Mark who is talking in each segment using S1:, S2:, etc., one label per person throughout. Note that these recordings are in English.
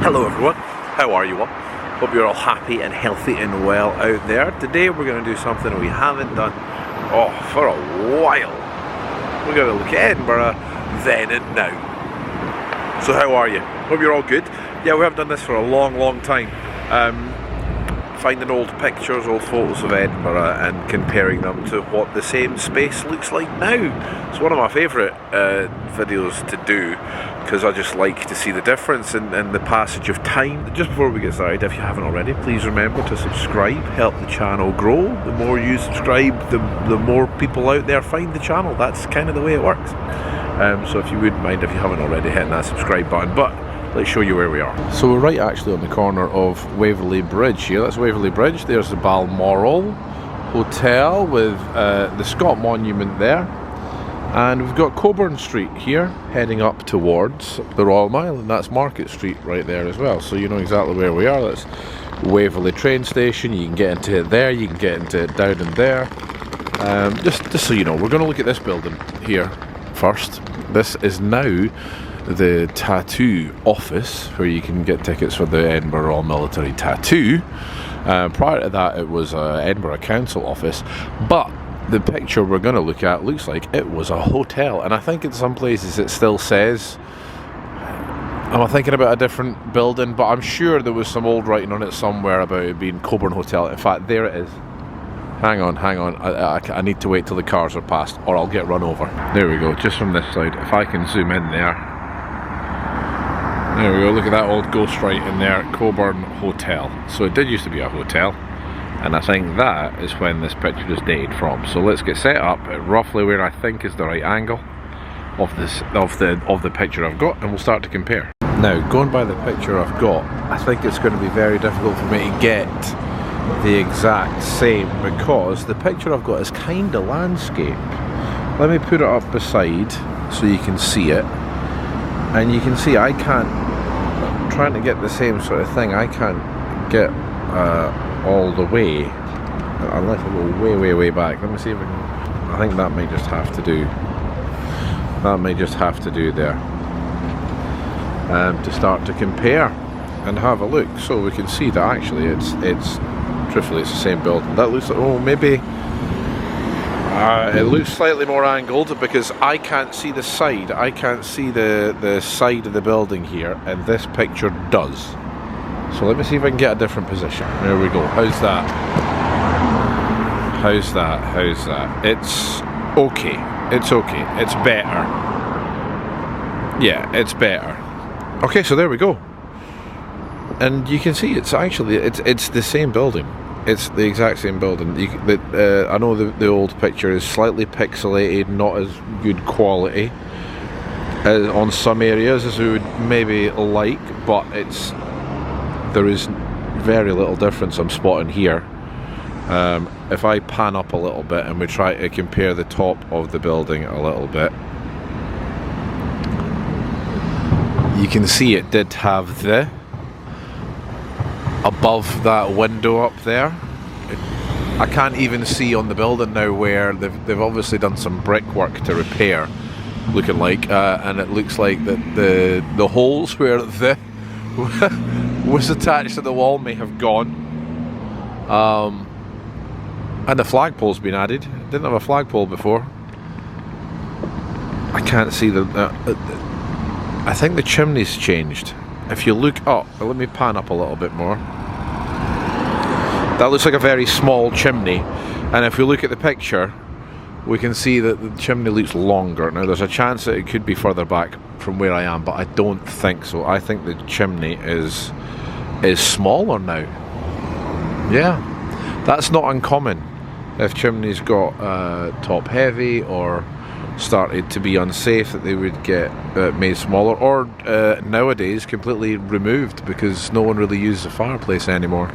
S1: Hello everyone, how are you all? Hope you're all happy and healthy and well out there. Today we're going to do something we haven't done for a while. We're going to look at Edinburgh then and now. So how are you? Hope you're all good. Yeah, we haven't done this for a long time. Finding old pictures, old photos of Edinburgh and comparing them to what the same space looks like now. It's one of my favourite videos to do because I just like to see the difference in the passage of time. Just before we get started, if you haven't already, please remember to subscribe, help the channel grow. The more you subscribe, the more people out there find the channel. That's kind of the way it works. So if you wouldn't mind, if you haven't already, hitting that subscribe button. But let's show you where we are. So we're right actually on the corner of Waverley Bridge here. That's Waverley Bridge. There's the Balmoral Hotel with the Scott Monument there. And we've got Coburn Street here, heading up towards the Royal Mile, and that's Market Street right there as well. So you know exactly where we are. That's Waverley train station. You can get into it there, you can get into it down in there. Just so you know, we're going to look at this building here first. This is now the tattoo office where you can get tickets for the Edinburgh Royal Military Tattoo. Prior to that it was Edinburgh Council office, but the picture we're going to look at looks like it was a hotel, and I think in some places it still says, am I thinking about a different building? But I'm sure there was some old writing on it somewhere about it being Coburn Hotel. In fact, there it is. Hang on, I need to wait till the cars are past or I'll get run over. There we go, just from this side. If I can zoom in there. There we go, look at that old ghost right in there, Coburn Hotel. So it did used to be a hotel, and I think that is when this picture is dated from. So let's get set up at roughly where I think is the right angle of the picture I've got, and we'll start to compare. Now, going by the picture I've got, I think it's going to be very difficult for me to get the exact same because the picture I've got is kind of landscape. Let me put it up beside so you can see it, and you can see I can't, trying to get the same sort of thing, I can't get all the way unless I go way back. Let me see if I can. I think that may just have to do. That may just have to do there to start to compare and have a look, so we can see that actually it's truthfully it's the same building. That looks like, oh, maybe it looks slightly more angled because I can't see the side. I can't see the side of the building here, and this picture does. So let me see if I can get a different position. There we go. How's that? How's that? How's that? It's okay. It's okay. It's better. Yeah, it's better. Okay, so there we go. And you can see it's actually it's the same building. It's the exact same building. I know the old picture is slightly pixelated, not as good quality on some areas as we would maybe like, but there is very little difference I'm spotting here. If I pan up a little bit and we try to compare the top of the building a little bit, you can see it did have the above that window up there. I can't even see on the building now where they've obviously done some brickwork to repair, looking like, and it looks like that the holes where the was attached to the wall may have gone, and the flagpole's been added. Didn't have a flagpole before. I can't see I think the chimney's changed. If you look up, let me pan up a little bit more. That looks like a very small chimney, and if we look at the picture we can see that the chimney looks longer. Now there's a chance that it could be further back from where I am, but I don't think so. I think the chimney is smaller now. Yeah, that's not uncommon. If chimneys got top heavy or started to be unsafe, that they would get made smaller, or nowadays completely removed because no one really uses a fireplace anymore.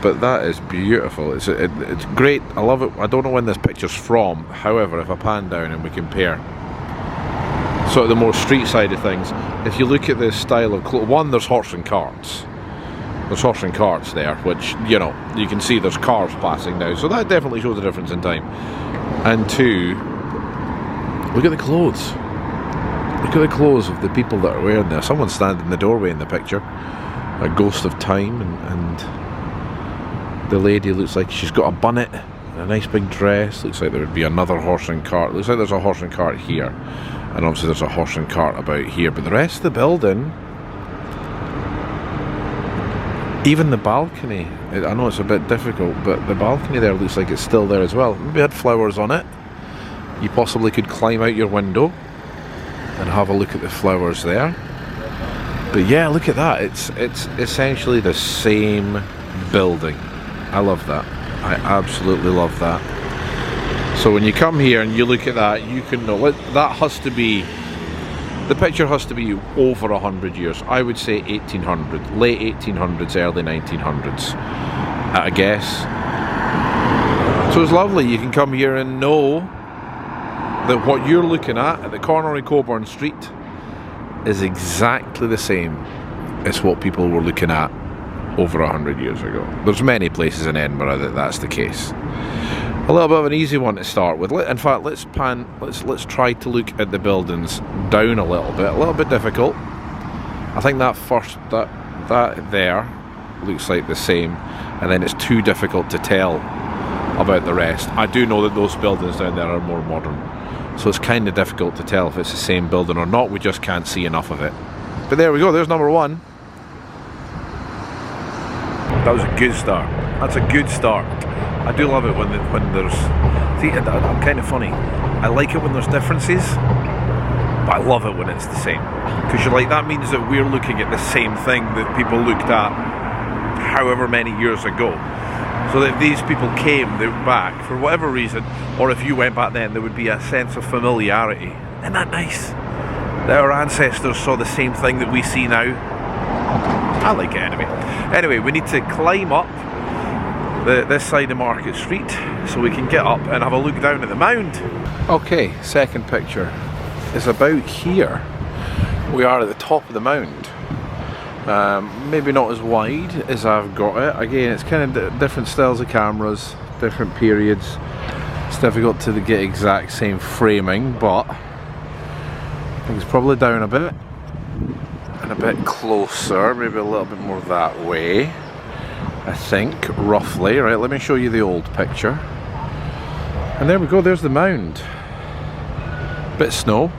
S1: But that is beautiful. It's great. I love it. I don't know when this picture's from. However, if I pan down and we compare sort of the more street side of things, if you look at the style of clothes, one, there's horse and carts. There's horse and carts there, which, you know, you can see there's cars passing now, so that definitely shows a difference in time. And two, Look at the clothes. Look at the clothes of the people that are wearing there. Someone's standing in the doorway in the picture. A ghost of time, and the lady looks like she's got a bonnet and a nice big dress. Looks like there would be another horse and cart. Looks like there's a horse and cart here, and obviously there's a horse and cart about here. But the rest of the building, even the balcony, I know it's a bit difficult, but the balcony there looks like it's still there as well. Maybe it had flowers on it. You possibly could climb out your window and have a look at the flowers there. But yeah, look at that. It's essentially the same building. I love that. I absolutely love that. So when you come here and you look at that, you can know that has to be, the picture has to be over 100 years. I would say 1800, late 1800s, early 1900s, I guess. So it's lovely. You can come here and know that what you're looking at the corner of Coburn Street is exactly the same as what people were looking at over 100 years ago. There's many places in Edinburgh that that's the case. A little bit of an easy one to start with. In fact, let's try to look at the buildings down a little bit difficult. I think that first that there looks like the same, and then it's too difficult to tell about the rest. I do know that those buildings down there are more modern, so it's kind of difficult to tell if it's the same building or not. We just can't see enough of it. But there we go, there's number one. That was a good start. That's a good start. I do love it when there's... See, I'm kind of funny. I like it when there's differences, but I love it when it's the same. Because you're like, that means that we're looking at the same thing that people looked at however many years ago. So that if these people came back for whatever reason, or if you went back then, there would be a sense of familiarity. Isn't that nice? That our ancestors saw the same thing that we see now. I like it anyway. Anyway, we need to climb up this side of Market Street so we can get up and have a look down at the mound. Okay, second picture is about here. We are at the top of the mound. Maybe not as wide as I've got it. Again, it's kind of different styles of cameras, different periods. It's difficult to get exact same framing, but I think it's probably down a bit and a bit closer, maybe a little bit more that way, I think, roughly. Right, let me show you the old picture. And there we go, there's the mound. Bit of snow.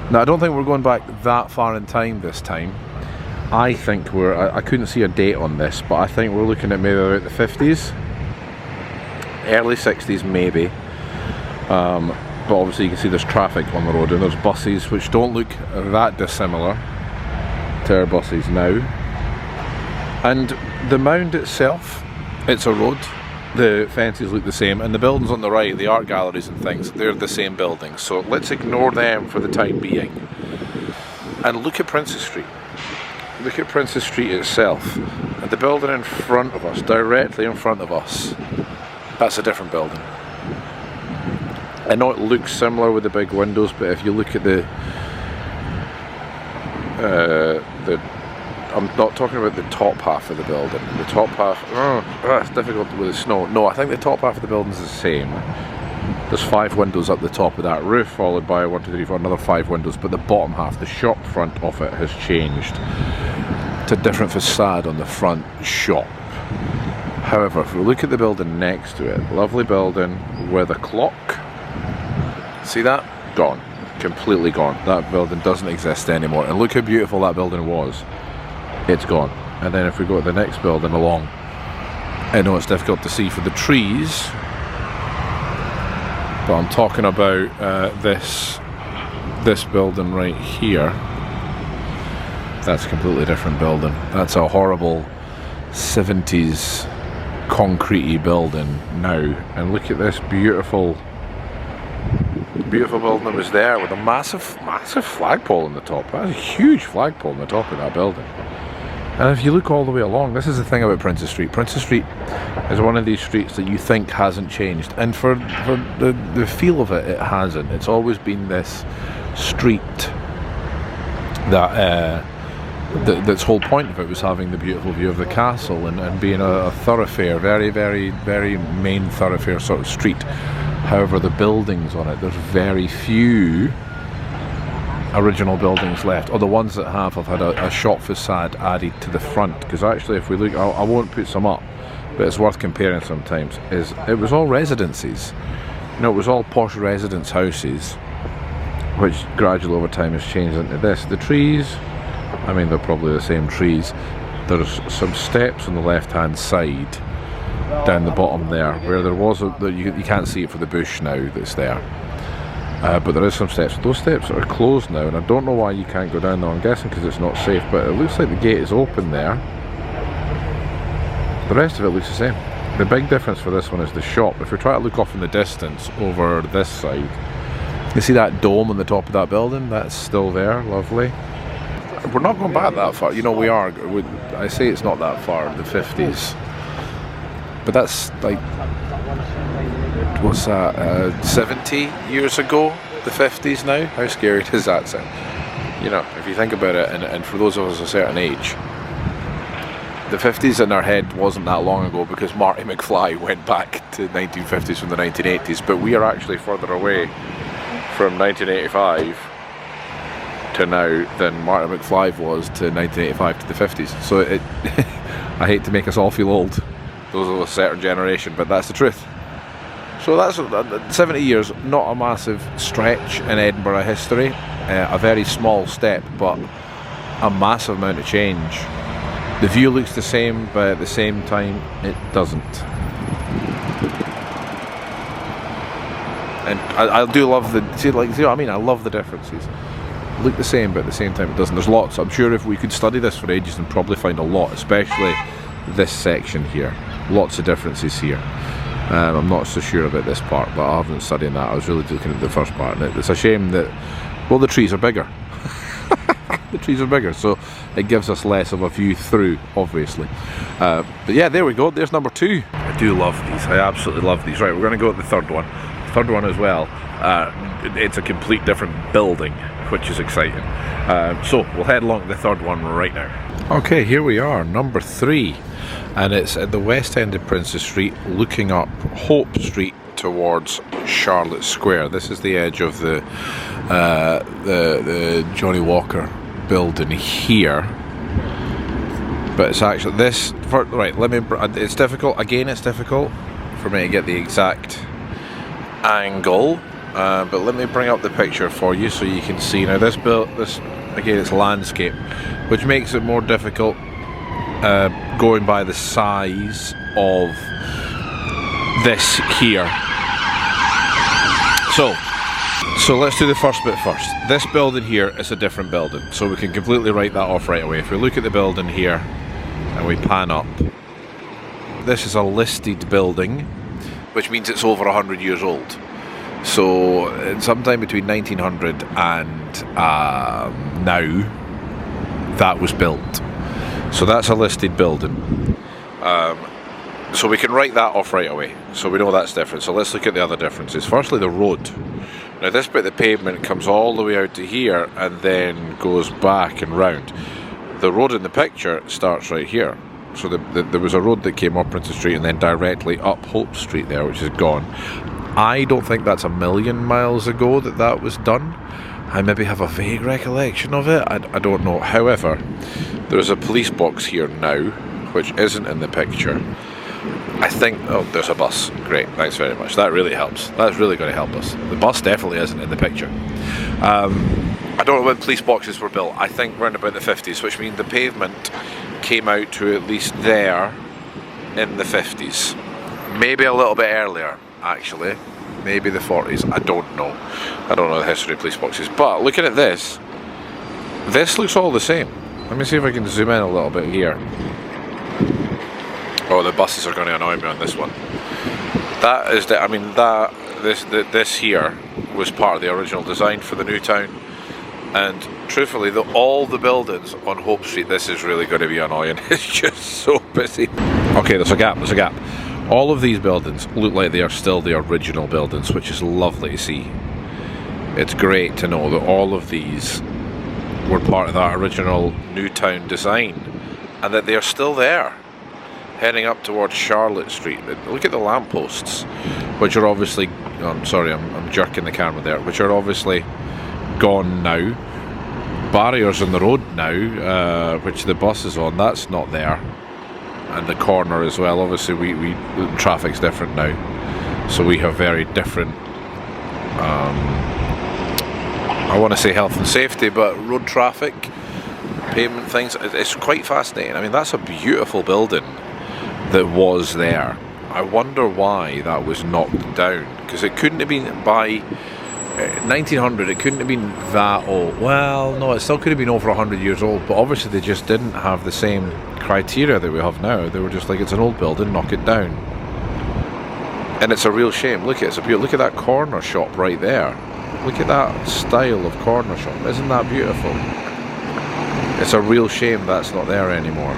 S1: Now, I don't think we're going back that far in time this time. I think I couldn't see a date on this, but I think we're looking at maybe about the 50s, early 60s maybe. But obviously you can see there's traffic on the road, and there's buses which don't look that dissimilar to our buses now. And the mound itself, it's a road. The fences look the same, and the buildings on the right, the art galleries and things, they're the same buildings. So let's ignore them for the time being and look at Princess Street. Look at Princess Street itself, and the building in front of us, directly in front of us, that's a different building. I know it looks similar with the big windows, but if you look at I'm not talking about the top half of the building. The top half, it's difficult with the snow. No, I think the top half of the building is the same. There's 5 windows up the top of that roof, followed by 1, 2, 3, 4, another 5 windows, but the bottom half, the shop front of it, has changed to a different facade on the front shop. However, if we look at the building next to it, lovely building with a clock. See that? Gone. Completely gone. That building doesn't exist anymore. And look how beautiful that building was. It's gone. And then if we go to the next building along, I know it's difficult to see for the trees, but I'm talking about this building right here. That's a completely different building. That's a horrible 70s concrete-y building now. And look at this beautiful building that was there with a massive flagpole on the top. That's a huge flagpole on the top of that building. And if you look all the way along, this is the thing about Princess Street. Princess Street is one of these streets that you think hasn't changed, and for the feel of it, it hasn't. It's always been this street that that's whole point of it was having the beautiful view of the castle and being a thoroughfare, very, very, very main thoroughfare sort of street. However, the buildings on it, there's very few original buildings left, or the ones that have had a shot facade added to the front. Because actually, if we look, I won't put some up, but it's worth comparing sometimes, is it was all residences. You know, it was all posh residence houses, which gradually over time has changed into this. The trees, I mean, they're probably the same trees. There's some steps on the left hand side down the bottom there, where there was you can't see it for the bush now that's there, but there is some steps. Those steps are closed now, and I don't know why you can't go down there. I'm guessing because it's not safe, but it looks like the gate is open there. The rest of it looks the same. The big difference for this one is the shop. If we try to look off in the distance over this side, you see that dome on the top of that building? That's still there, lovely. We're not going back that far. You know, we are. I say it's not that far, the 50s. But that's like, what's that, 70 years ago, the 50s now? How scary does that sound? You know, if you think about it, and for those of us a certain age, the 50s in our head wasn't that long ago, because Marty McFly went back to 1950s from the 1980s, but we are actually further away from 1985 to now than Marty McFly was to 1985 to the 50s. So it I hate to make us all feel old, those of a certain generation, but that's the truth. So that's 70 years, not a massive stretch in Edinburgh history, a very small step, but a massive amount of change. The view looks the same, but at the same time it doesn't. And I do love see what I mean? I love the differences. Look the same, but at the same time it doesn't. There's lots. I'm sure if we could study this for ages and probably find a lot, especially this section here. Lots of differences here. I'm not so sure about this part, but I haven't studied that. I was really looking at the first part, and it's a shame that, well, the trees are bigger. The trees are bigger, so it gives us less of a view through, obviously. But yeah, there we go. There's number 2. I do love these. I absolutely love these. Right, we're going to go at the third one. The third one as well. It's a complete different building, which is exciting. So we'll head along to the third one right now. Okay, here we are, number 3, and it's at the west end of Princess Street, looking up Hope Street towards Charlotte Square. This is the edge of the Johnny Walker building here, but it's actually this. Right, let me. It's difficult. Again, it's difficult for me to get the exact angle. But let me bring up the picture for you so you can see. Now this again, it's landscape, which makes it more difficult going by the size of this here. So let's do the first bit first. This building here is a different building, so we can completely write that off right away. If we look at the building here and we pan up, this is a listed building, which means it's over 100 years old. So sometime between 1900 and now, that was built. So that's a listed building. So we can write that off right away. So we know that's different. So let's look at the other differences. Firstly, the road. Now this bit of the pavement comes all the way out to here and then goes back and round. The road in the picture starts right here. So there was a road that came up Princess Street and then directly up Hope Street there, which is gone. I don't think that's a million miles ago that was done. I maybe have a vague recollection of it. I don't know. However, there's a police box here now, which isn't in the picture. I think, oh, there's a bus. Great, thanks very much. That really helps. That's really going to help us. The bus definitely isn't in the picture. I don't know when police boxes were built. I think around about the 50s, which means the pavement came out to at least there in the 50s. Maybe a little bit earlier, actually. Maybe the 40s. I don't know. I don't know the history of police boxes. But looking at this looks all the same. Let me see if I can zoom in a little bit here. Oh, the buses are going to annoy me on this one. That is the, I mean, this here was part of the original design for the new town. And truthfully, all the buildings on Hope Street, this is really going to be annoying. It's just so busy. Okay, there's a gap. All of these buildings look like they are still the original buildings, which is lovely to see. It's great to know that all of these were part of that original new town design and that they are still there. heading up towards Charlotte Street. Look at the lampposts, which are obviously, oh, I'm sorry, I'm jerking the camera there, which are obviously gone now. Barriers on the road now, which the bus is on, that's not there. And the corner as well, obviously we traffic's different now. So we have very different, I want to say health and safety, but road traffic, pavement things, it's quite fascinating. I mean, that's a beautiful building that was there. I wonder why that was knocked down, because it couldn't have been by 1900, it couldn't have been that old. Well, no, it still could have been over 100 years old, but obviously they just didn't have the same criteria that we have now. They were just like, it's an old building, knock it down. And it's a real shame. Look at it, look at that corner shop right there. Look at that style of corner shop. Isn't that beautiful? It's a real shame that's not there anymore.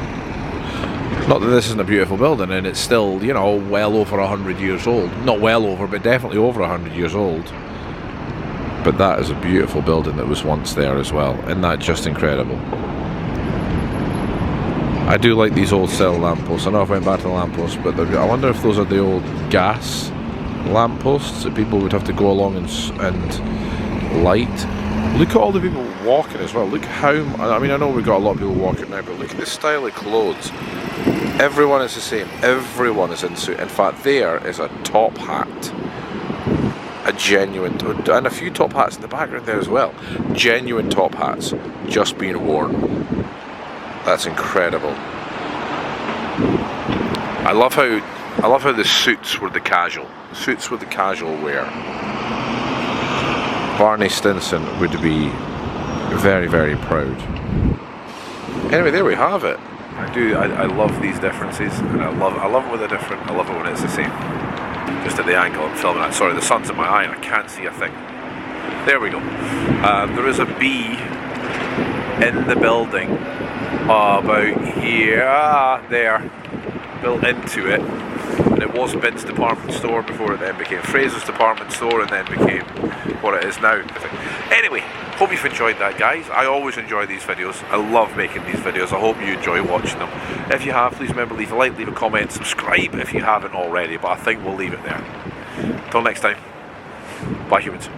S1: Not that this isn't a beautiful building, and it's still, you know, well over 100 years old. Not well over, but definitely over 100 years old. But that is a beautiful building that was once there as well. Isn't that just incredible? I do like these old cell lampposts. I know I went back to the lampposts, but I wonder if those are the old gas lampposts that people would have to go along and light. Look at all the people walking as well. Look how, I mean, I know we've got a lot of people walking now, but look at the style of clothes. Everyone is the same. Everyone is in suit. In fact, there is a top hat. A genuine, and a few top hats in the background there as well. Genuine top hats just being worn. That's incredible. I love how the suits were the casual. Suits were the casual wear. Barney Stinson would be very, very proud. Anyway, there we have it. I love these differences, and I love it when they're different. I love it when it's the same. Just at the angle I'm filming at. Sorry, the sun's in my eye and I can't see a thing. There we go. There is a bee in the building about here, there, built into it. And it was Ben's department store before it then became Fraser's department store and then became what it is now. Anyway, hope you've enjoyed that, guys. I always enjoy these videos. I love making these videos. I hope you enjoy watching them. If you have, please remember, leave a like, leave a comment, subscribe if you haven't already, but I think we'll leave it there. Until next time, bye humans.